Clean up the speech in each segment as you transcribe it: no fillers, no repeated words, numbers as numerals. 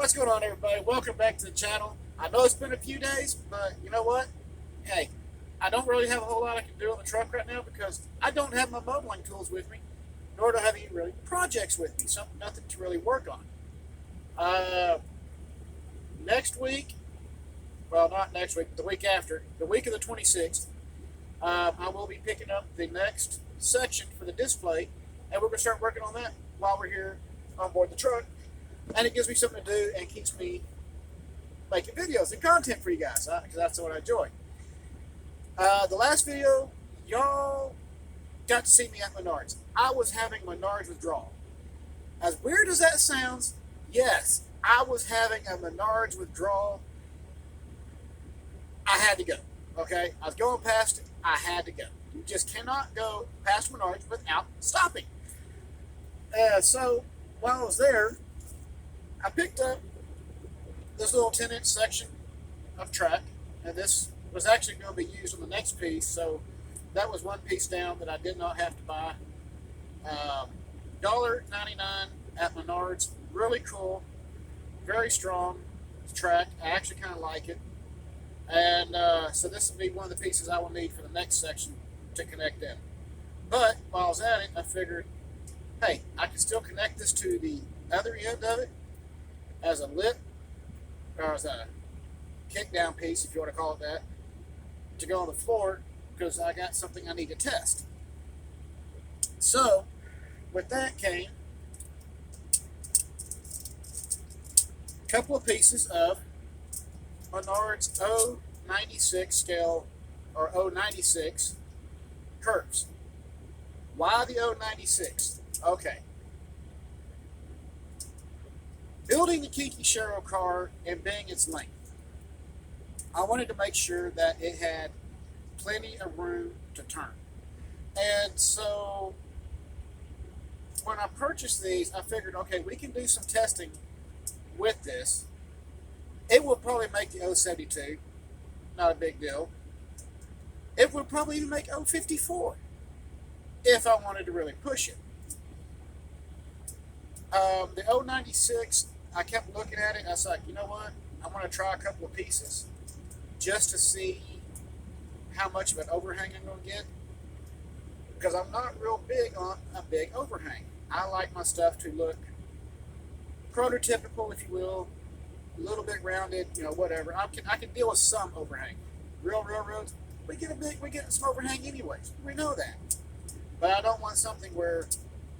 What's going on, everybody? Welcome back to the channel. I know it's been a few days, but you know what? Hey, I don't really have a whole lot I can do on the truck right now because I don't have my modeling tools with me, nor do I have any really projects with me, so nothing to really work on. Next week, well, not next week, but the week after, the week of the 26th, I will be picking up the next section for the display, and we're going to start working on that while we're here on board the truck. And it gives me something to do and keeps me making videos and content for you guys, because that's what I enjoy. The last video, y'all got to see me at Menards. I was having Menards withdrawal. As weird as that sounds, yes, I was having a Menards withdrawal. I had to go, okay? I was going past it. I had to go. You just cannot go past Menards without stopping. So while I was there, I picked up this little 10-inch section of track, and this was actually going to be used on the next piece, so that was one piece down that I did not have to buy. $1.99 at Menards. Really cool, very strong track. I actually kind of like it. And so this will be one of the pieces I will need for the next section to connect in. But while I was at it, I figured, hey, I can still connect this to the other end of it as a lip, or as a kick down piece, if you want to call it that, to go on the floor, because I got something I need to test. So with that came a couple of pieces of Menards 096 scale, or 096 curves. Why the 096? Okay. Building the Kinky Shero car and being its length, I wanted to make sure that it had plenty of room to turn. And so when I purchased these, I figured, okay, we can do some testing with this. It will probably make the 072, not a big deal. It would probably even make 054 if I wanted to really push it. The 096, I kept looking at it, and I was like, you know what? I'm going to try a couple of pieces just to see how much of an overhang I'm going to get. Because I'm not real big on a big overhang. I like my stuff to look prototypical, if you will, a little bit rounded, you know, whatever. I can deal with some overhang. Real railroads, we get some overhang anyways. We know that. But I don't want something where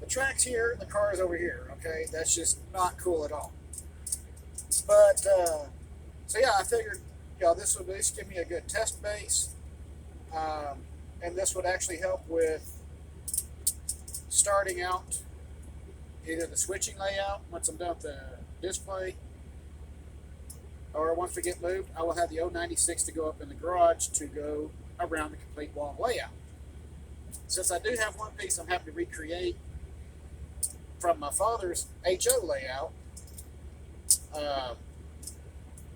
the track's here, the car is over here. Okay, that's just not cool at all. But so yeah, I figured, you know, this would at least give me a good test base, and this would actually help with starting out either the switching layout once I'm done with the display, or once we get moved, I will have the 096 to go up in the garage to go around the complete wall layout. Since I do have one piece I'm having to recreate from my father's HO layout,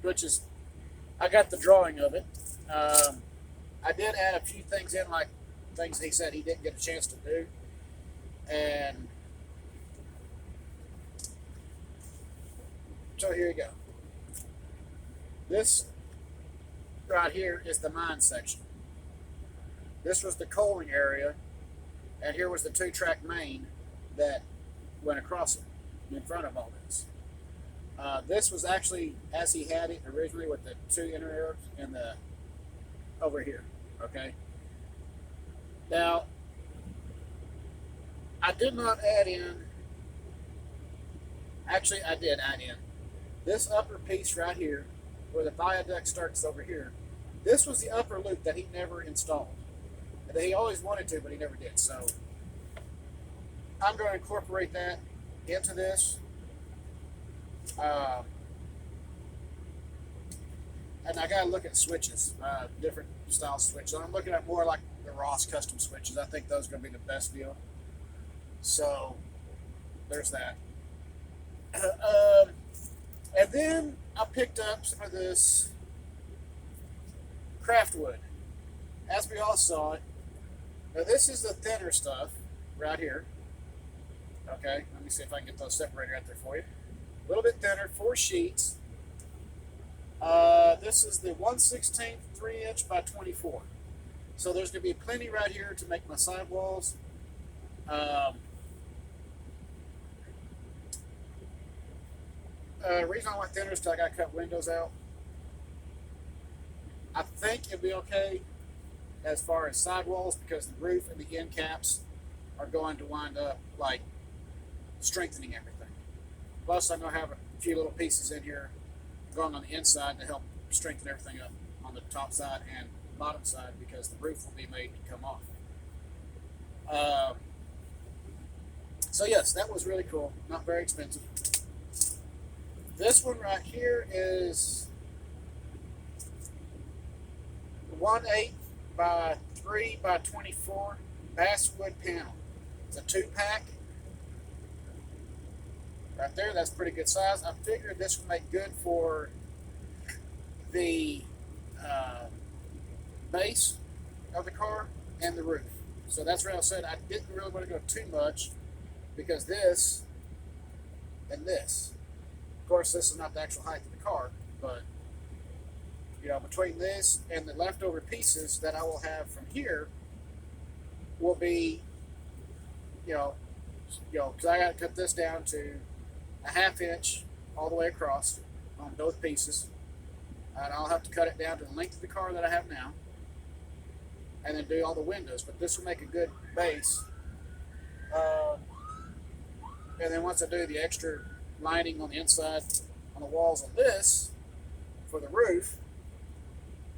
which is, I got the drawing of it. I did add a few things in, like things he said he didn't get a chance to do. And so here you go. This right here is the mine section. This was the coaling area, and here was the 2-track main that went across it in front of all this. This was actually as he had it originally, with the 2 inner arrows and the over here. Okay. Now, I did not add in. Actually, I did add in this upper piece right here, where the viaduct starts over here. This was the upper loop that he never installed. That he always wanted to, but he never did. So I'm going to incorporate that into this. And I got to look at switches, different style switches. I'm looking at more like the Ross custom switches. I think those are going to be the best deal. So there's that. And then I picked up some of this craftwood. As we all saw it, now this is the thinner stuff right here. Okay, let me see if I can get those separated right there for you. A little bit thinner, 4 sheets. This is the 1/16 3" by 24. So there's going to be plenty right here to make my sidewalls. The reason I went thinner is because I got to cut windows out. I think it'll be okay as far as sidewalls because the roof and the end caps are going to wind up like strengthening everything. Plus, I'm going to have a few little pieces in here going on the inside to help strengthen everything up on the top side and bottom side because the roof will be made to come off. So yes, that was really cool. Not very expensive. This one right here is 1/8 by 3 by 24 basswood panel. It's a 2-pack. Right there, that's pretty good size. I figured this would make good for the base of the car and the roof. So that's where I said I didn't really want to go too much because this and this. Of course, this is not the actual height of the car, but you know, between this and the leftover pieces that I will have from here will be, because I got to cut this down to a 1/2 inch all the way across on both pieces, and I'll have to cut it down to the length of the car that I have now, and then do all the windows. But this will make a good base, and then once I do the extra lining on the inside on the walls of this for the roof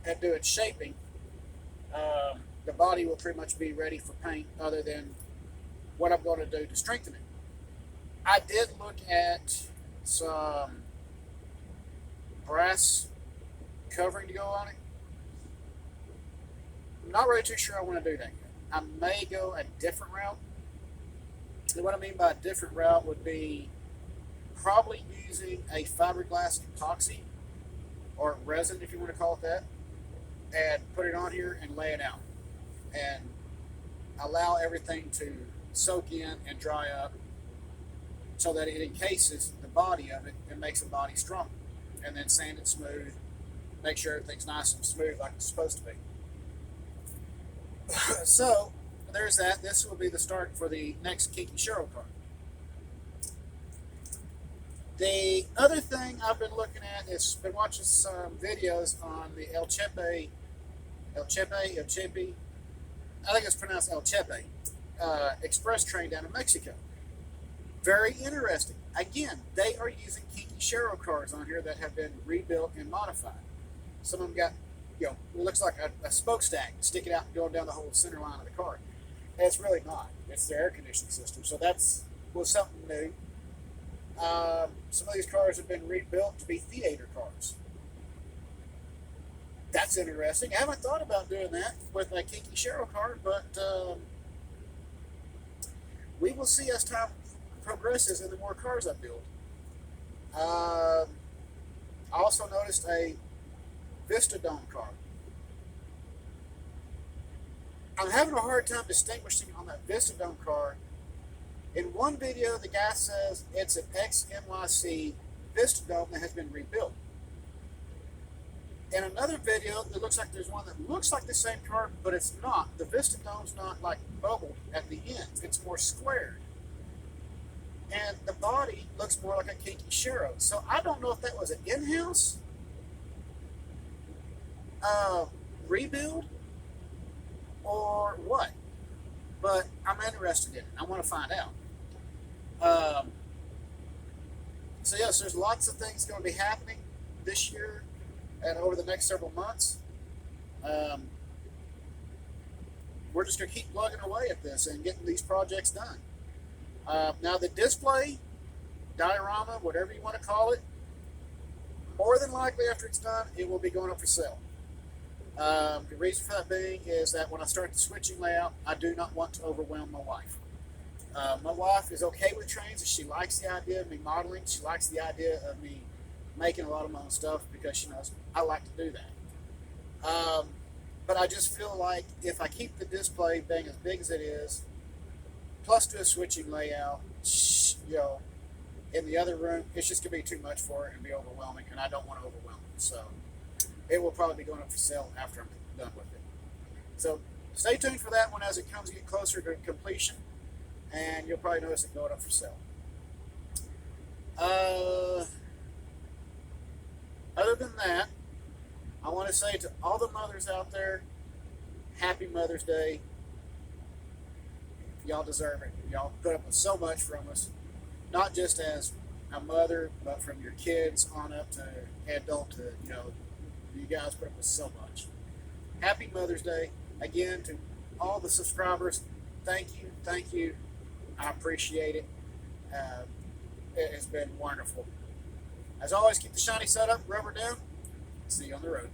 and do its shaping, the body will pretty much be ready for paint other than what I'm going to do to strengthen it. I did look at some brass covering to go on it. I'm not really too sure I want to do that yet. I may go a different route. And what I mean by a different route would be probably using a fiberglass epoxy or resin, if you want to call it that, and put it on here and lay it out and allow everything to soak in and dry up so that it encases the body of it and makes the body strong, and then sand it smooth, make sure everything's nice and smooth like it's supposed to be. So there's that. This will be the start for the next Kinky Cheryl car. The other thing I've been looking at is been watching some videos on the El Chepe, I think it's pronounced El Chepe, express train down in Mexico. Very interesting. Again, they are using Kinky Cheryl cars on here that have been rebuilt and modified. Some of them got, it looks like a smokestack sticking out and going down the whole center line of the car. And it's really not. It's their air conditioning system. So was something new. Some of these cars have been rebuilt to be theater cars. That's interesting. I haven't thought about doing that with a Kinky Cheryl car, but we will see as time progresses and the more cars I build. I also noticed a Vistadome car. I'm having a hard time distinguishing on that Vistadome car. In one video, the guy says it's an XNYC Vistadome that has been rebuilt. In another video, it looks like there's one that looks like the same car, but it's not. The Vistadome's not like bubbled at the ends. It's more squared. And the body looks more like a Kinky Cheryl. So I don't know if that was an in-house rebuild or what. But I'm interested in it. I want to find out. So yes, there's lots of things going to be happening this year and over the next several months. We're just going to keep plugging away at this and getting these projects done. Now the display, diorama, whatever you want to call it, more than likely after it's done, it will be going up for sale. The reason for that being is that when I start the switching layout, I do not want to overwhelm my wife. My wife is okay with trains, and she likes the idea of me modeling. She likes the idea of me making a lot of my own stuff because she knows I like to do that. But I just feel like if I keep the display being as big as it is, plus do a switching layout, in the other room, it's just going to be too much for her and be overwhelming, and I don't want to overwhelm her. So it will probably be going up for sale after I'm done with it. So stay tuned for that one as it comes to get closer to completion, and you'll probably notice it going up for sale. Other than that, I want to say to all the mothers out there, happy Mother's Day. Y'all deserve it. Y'all put up with so much from us, not just as a mother, but from your kids on up to adulthood. You guys put up with so much. Happy Mother's Day. Again, to all the subscribers, thank you. I appreciate it. It has been wonderful. As always, keep the shiny side up, rubber down. See you on the road.